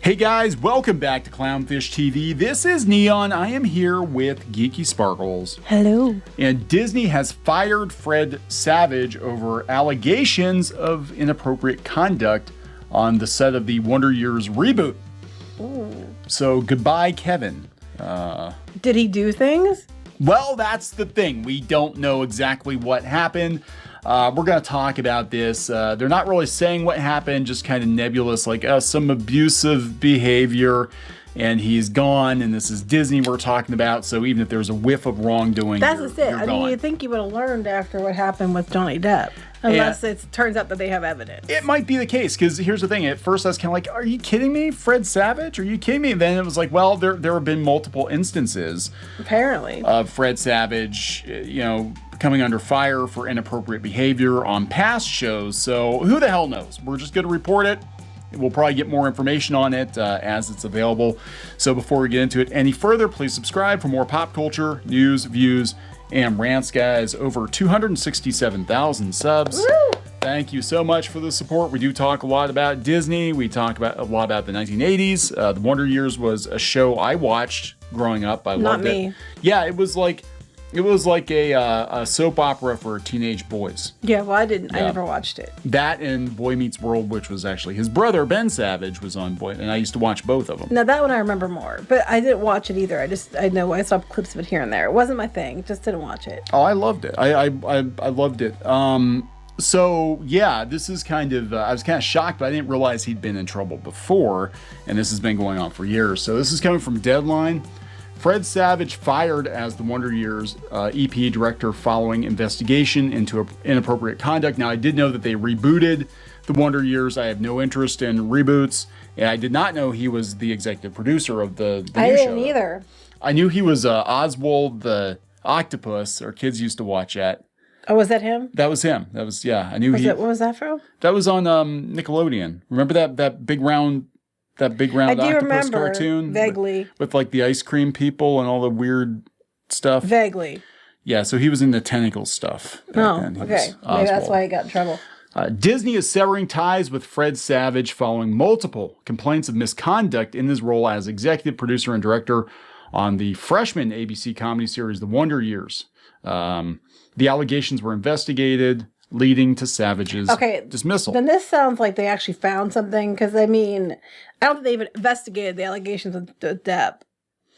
Hey guys, welcome back to Clownfish TV. This is Neon. I am here with Geeky Sparkles. Hello. And Disney has fired Fred Savage over allegations of inappropriate conduct on the set of the Wonder Years reboot. Ooh. So goodbye, Kevin. Did he do things? Well, that's the thing. We don't know exactly what happened. We're going to talk about this. They're not really saying what happened, just kind of nebulous, like some abusive behavior, and he's gone, and this is Disney we're talking about, so even if there's a whiff of wrongdoing, That's you're it. I gone. mean, you'd think you would have learned after what happened with Johnny Depp. Unless it turns out that they have evidence. It might be the case, because here's the thing. At first, I was kind of like, are you kidding me? Fred Savage? Are you kidding me? And then it was like, well, there have been multiple instances. Apparently. Of Fred Savage, coming under fire for inappropriate behavior on past shows. So who the hell knows? We're just going to report it. We'll probably get more information on it as it's available. So before we get into it any further, please subscribe for more pop culture, news, views, and rants, guys. Over 267,000 subs. Woo! Thank you so much for the support. We do talk a lot about Disney. We talk a lot about the 1980s. The Wonder Years was a show I watched growing up. I loved it. Not me. Yeah, it was like a soap opera for teenage boys. Yeah, well, I didn't. Yeah. I never watched it. That and Boy Meets World, which was actually his brother, Ben Savage, was on Boy, and I used to watch both of them. Now, that one I remember more, but I didn't watch it either. I know I saw clips of it here and there. It wasn't my thing. Just didn't watch it. Oh, I loved it. I loved it. So yeah, this is kind of, I was kind of shocked, but I didn't realize he'd been in trouble before, and this has been going on for years. So this is coming from Deadline. Fred Savage fired as the Wonder Years EP director following investigation into inappropriate conduct. Now, I did know that they rebooted the Wonder Years. I have no interest in reboots, and I did not know he was the executive producer of the new show. I didn't either. I knew he was Oswald the Octopus, our kids used to watch at. Oh, was that him? That was him. That was, yeah. I knew What was that from? That was on Nickelodeon. Remember that big round octopus cartoon? Vaguely. With like the ice cream people and all the weird stuff? Vaguely. Yeah, so he was in the tentacle stuff. Oh, okay. Maybe that's why he got in trouble. Disney is severing ties with Fred Savage following multiple complaints of misconduct in his role as executive producer and director on the freshman ABC comedy series, The Wonder Years. The allegations were investigated, leading to Savage's dismissal. Then this sounds like they actually found something, because I mean, I don't think they even investigated the allegations with Depp.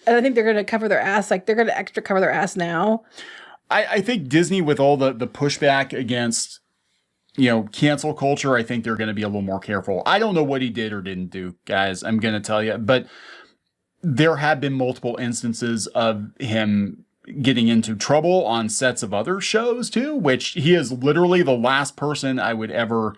And I think they're going to cover their ass, like they're going to extra cover their ass now. I think Disney, with all the pushback against, cancel culture, I think they're going to be a little more careful. I don't know what he did or didn't do, guys. I'm going to tell you. But there have been multiple instances of him getting into trouble on sets of other shows too, which he is literally the last person I would ever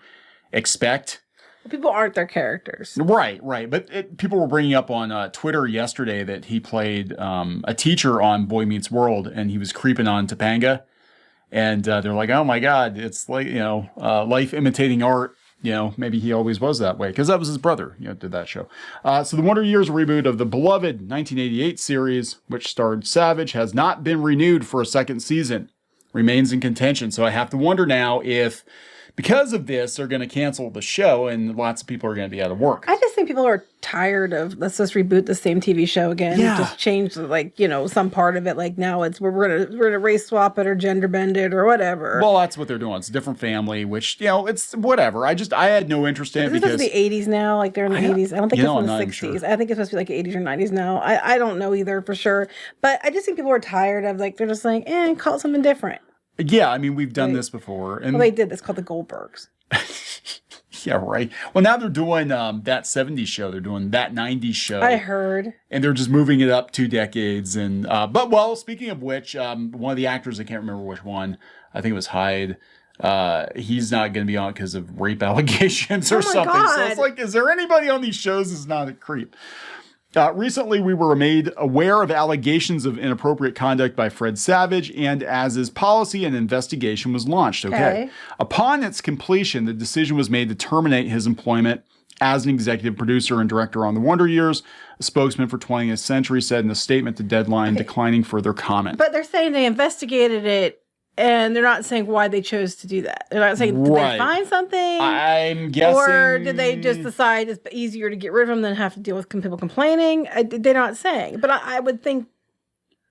expect. People aren't their characters. Right. But people were bringing up on Twitter yesterday that he played a teacher on Boy Meets World, and he was creeping on Topanga. And they're like, oh my God, it's like, life imitating art. Maybe he always was that way, because that was his brother, did that show. So the Wonder Years reboot of the beloved 1988 series, which starred Savage, has not been renewed for a second season. Remains in contention. So I have to wonder now if, because of this, they're going to cancel the show and lots of people are going to be out of work. I just think people are tired of, let's just reboot the same TV show again. Yeah. Just change, some part of it. Like now it's, we're gonna race swap it or gender bend it or whatever. Well, that's what they're doing. It's a different family, which, it's whatever. I had no interest in it because... Is this the 80s now? Like they're in the 80s? I don't think it's in the 60s. Sure. I think it's supposed to be like 80s or 90s now. I don't know either for sure. But I just think people are tired of, they're just like, call it something different. Yeah, I mean, we've done this before. And they did this called the Goldbergs. Yeah, right. Well, now they're doing that 70s show. They're doing that 90s show. I heard. And they're just moving it up 2 decades. And but speaking of which, one of the actors, I can't remember which one, I think it was Hyde, he's not going to be on because of rape allegations or something. God. So it's like, is there anybody on these shows who's not a creep? Recently, we were made aware of allegations of inappropriate conduct by Fred Savage, and as his policy, an investigation was launched. Okay. Upon its completion, the decision was made to terminate his employment as an executive producer and director on The Wonder Years. A spokesman for 20th Century said in a statement to Deadline, declining further comment. But they're saying they investigated it And they're not saying why they chose to do that. They're not saying, did they find something? I'm guessing. Or did they just decide it's easier to get rid of them than have to deal with people complaining? They're not saying. But I would think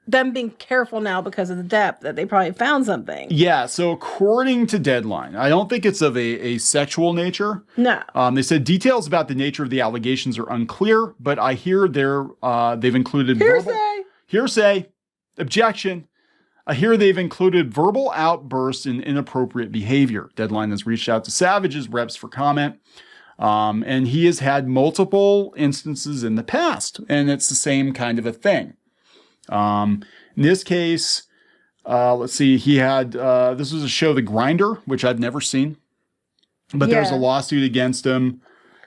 them being careful now because of the depth that they probably found something. Yeah, so according to Deadline, I don't think it's of a sexual nature. No. They said details about the nature of the allegations are unclear, but I hear they've included hearsay, objection. I hear they've included verbal outbursts and inappropriate behavior. Deadline has reached out to Savage's reps for comment. And he has had multiple instances in the past, and it's the same kind of a thing. In this case, let's see, he had, this was a show, The Grinder, which I've never seen, but there's a lawsuit against him.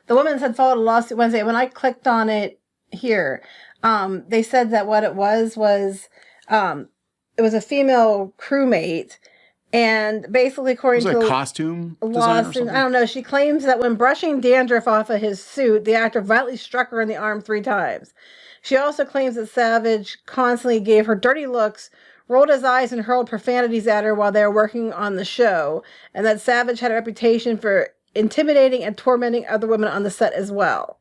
The woman had filed a lawsuit Wednesday. When I clicked on it here, they said that what it was, it was a female crewmate, and basically, according to a costume lawsuit, I don't know. She claims that when brushing dandruff off of his suit, the actor violently struck her in the arm 3 times. She also claims that Savage constantly gave her dirty looks, rolled his eyes, and hurled profanities at her while they were working on the show, and that Savage had a reputation for intimidating and tormenting other women on the set as well.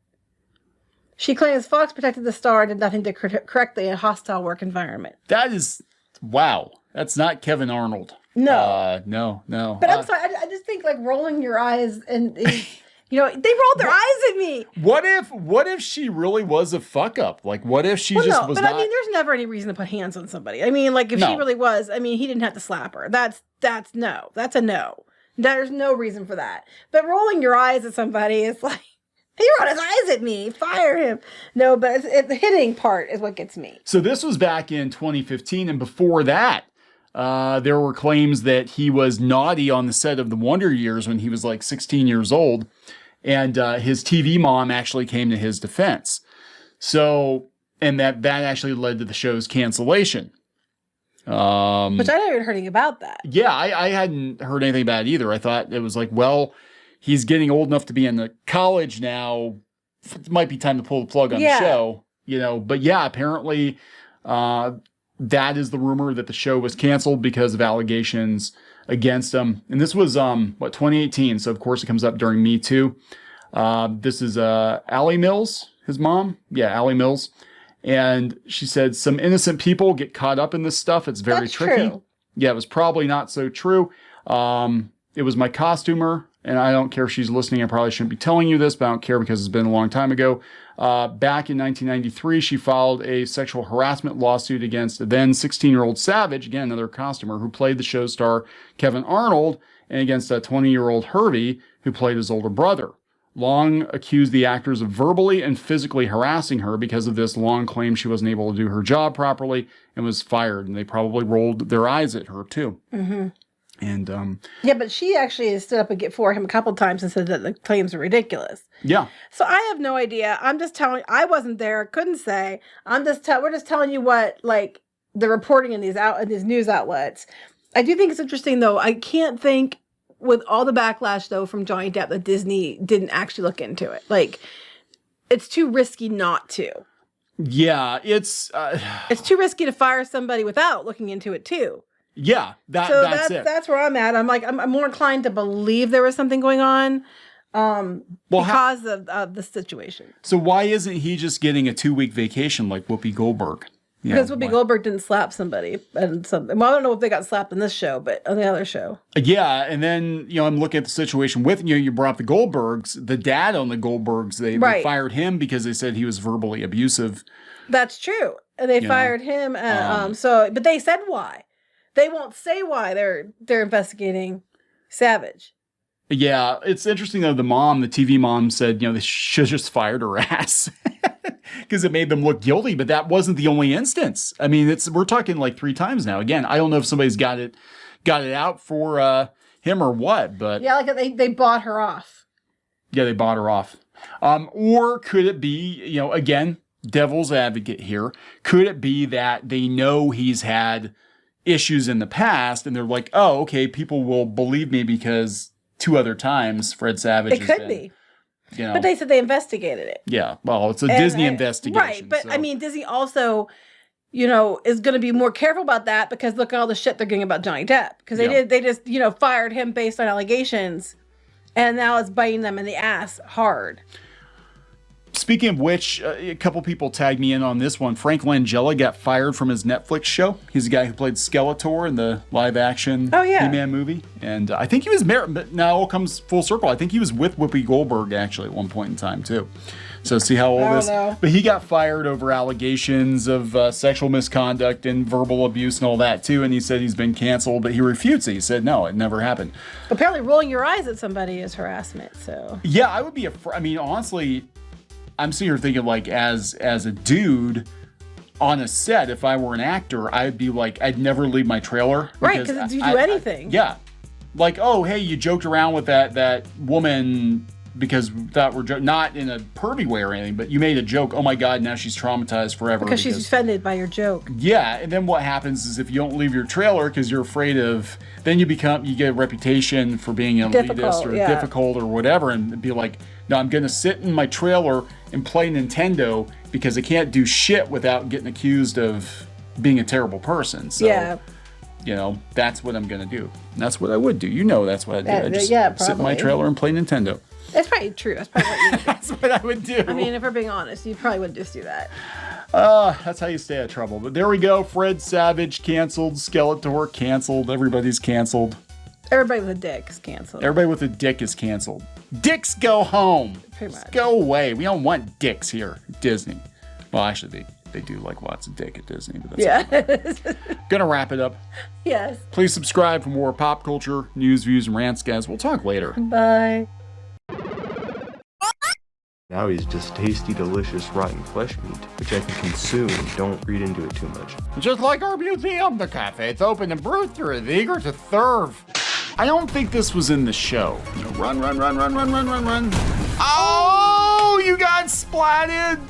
She claims Fox protected the star and did nothing to correct the hostile work environment. That is... Wow, that's not Kevin Arnold. No. No. But I'm sorry, I just think like rolling your eyes and they rolled their eyes at me. What if she really was a fuck up? Like, what if she was not? But I mean, there's never any reason to put hands on somebody. I mean, like if she really was, I mean, he didn't have to slap her. That's no. That's a no. There's no reason for that. But rolling your eyes at somebody is like, he rolled his eyes at me. Fire him. No, but the hitting part is what gets me. So this was back in 2015, and before that, there were claims that he was naughty on the set of The Wonder Years when he was like 16 years old, and his TV mom actually came to his defense. So, and that actually led to the show's cancellation. Which I never even heard anything about that. Yeah, I hadn't heard anything about it either. I thought it was like, well, he's getting old enough to be in the college now. It might be time to pull the plug on the show, But yeah, apparently that is the rumor that the show was canceled because of allegations against him. And this was, 2018. So of course it comes up during Me Too. This is Allie Mills, his mom. Yeah, Allie Mills. And she said some innocent people get caught up in this stuff. It's very tricky. True. Yeah, it was probably not so true. It was my costumer. And I don't care if she's listening. I probably shouldn't be telling you this, but I don't care because it's been a long time ago. Back in 1993, she filed a sexual harassment lawsuit against the then 16-year-old Savage, again, another costumer, who played the show star Kevin Arnold, and against a 20-year-old Hervey, who played his older brother. Long accused the actors of verbally and physically harassing her because of this. Long claimed she wasn't able to do her job properly and was fired. And they probably rolled their eyes at her, too. Mm-hmm. And yeah, but she actually stood up for him a couple of times and said that the claims are ridiculous. Yeah. So I have no idea. I'm just telling. I wasn't there. Couldn't say. We're just telling you what like the reporting in these news outlets. I do think it's interesting though. I can't think with all the backlash though from Johnny Depp that Disney didn't actually look into it. Like it's too risky not to. Yeah, it's too risky to fire somebody without looking into it too. Yeah, that's it. That's where I'm at. I'm like, I'm more inclined to believe there was something going on because of the situation. So why isn't he just getting a 2-week vacation like Whoopi Goldberg? Because Whoopi Goldberg didn't slap somebody and something. Well, I don't know if they got slapped in this show, but on the other show. Yeah, and then I'm looking at the situation with you brought up the Goldbergs. The dad on the Goldbergs, they fired him because they said he was verbally abusive. That's true. And they fired him. But they said why. They won't say why they're investigating Savage. Yeah, it's interesting though. The TV mom said, they should have just fired her ass because it made them look guilty. But that wasn't the only instance. I mean, we're talking like 3 times now. Again, I don't know if somebody's got it out for him or what. But yeah, like they bought her off. Yeah, they bought her off. Or could it be, again, devil's advocate here? Could it be that they know he's had issues in the past and they're like, oh, okay, people will believe me because 2 other times Fred Savage it could be. But they said they investigated it. Yeah, well, it's a Disney investigation. Right, but so. I mean, Disney also, you know, is going to be more careful about that because look at all the shit they're getting about Johnny Depp. Because they just, you know, fired him based on allegations. And now it's biting them in the ass hard. Speaking of which, a couple people tagged me in on this one. Frank Langella got fired from his Netflix show. He's the guy who played Skeletor in the live-action He-Man movie. And I think he was married, but now it all comes full circle. I think he was with Whoopi Goldberg, actually, at one point in time, too. So see how old this... But he got fired over allegations of sexual misconduct and verbal abuse and all that, too. And he said he's been canceled, but he refutes it. He said, no, it never happened. Apparently rolling your eyes at somebody is harassment, so... Yeah, I would be afraid. I mean, honestly... I'm sitting here thinking, like, as a dude on a set, if I were an actor, I'd be like, I'd never leave my trailer. Right, because you do anything. Yeah. Like, oh, hey, you joked around with that woman because that were not in a pervy way or anything, but you made a joke. Oh, my God, now she's traumatized forever. Because she's offended by your joke. Yeah, and then what happens is if you don't leave your trailer because you're afraid of... Then you get a reputation for being elitist or difficult or whatever, and be like... No, I'm going to sit in my trailer and play Nintendo because I can't do shit without getting accused of being a terrible person. So, you know, that's what I'm going to do. And that's what I would do. You know that's what I'd do. I'd just sit in my trailer and play Nintendo. That's probably true. That's probably what you do. That's what I would do. I mean, if we're being honest, you probably wouldn't just do that. That's how you stay out of trouble. But there we go. Fred Savage canceled. Skeletor canceled. Everybody's canceled. Everybody with a dick is canceled. Everybody with a dick is canceled. Dicks go home. Pretty much. Just go away. We don't want dicks here at Disney. Well, actually, they do like lots of dick at Disney. But that's Gonna wrap it up. Yes. Please subscribe for more pop culture, news, views, and rants, guys. We'll talk later. Bye. Now he's just tasty, delicious, rotten flesh meat, which I can consume. Don't read into it too much. Just like our museum, the cafe's open and Brewster is eager to serve. I don't think this was in the show. Run. Oh, you got splatted.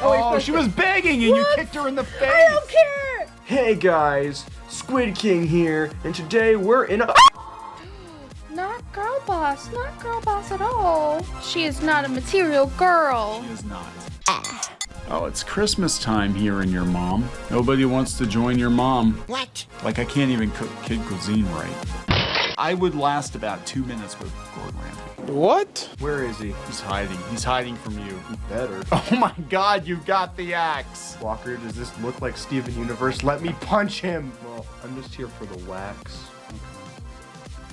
Oh, she was begging and you kicked her in the face. I don't care. Hey guys, Squid King here, and today we're in a... Not girl boss at all. She is not a material girl. She is not. Oh, it's Christmas time here in your mom. Nobody wants to join your mom. What? Like I can't even cook kid cuisine right. I would last about 2 minutes with Gordon Ramsay. What? Where is he? He's hiding. He's hiding from you. He better. Oh my God, you got the axe. Walker, does this look like Steven Universe? Let me punch him. Well, I'm just here for the wax.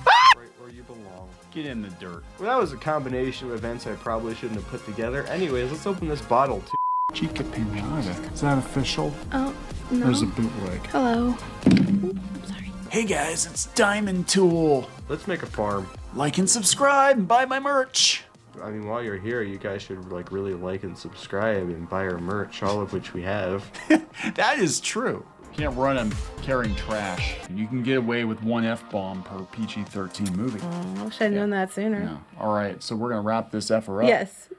Right where you belong. Get in the dirt. Well, that was a combination of events I probably shouldn't have put together. Anyways, let's open this bottle too. Chica Pinata. Is that official? Oh, no. There's a bootleg. Hello. I'm sorry. Hey guys, it's Diamond Tool. Let's make a farm. Like and subscribe and buy my merch. I mean, while you're here, you guys should like really like and subscribe and buy our merch, all of which we have. That is true. You can't run them carrying trash. You can get away with one F-bomb per PG-13 movie. I wish I'd known that sooner. Yeah. All right, so we're going to wrap this effer up. Yes.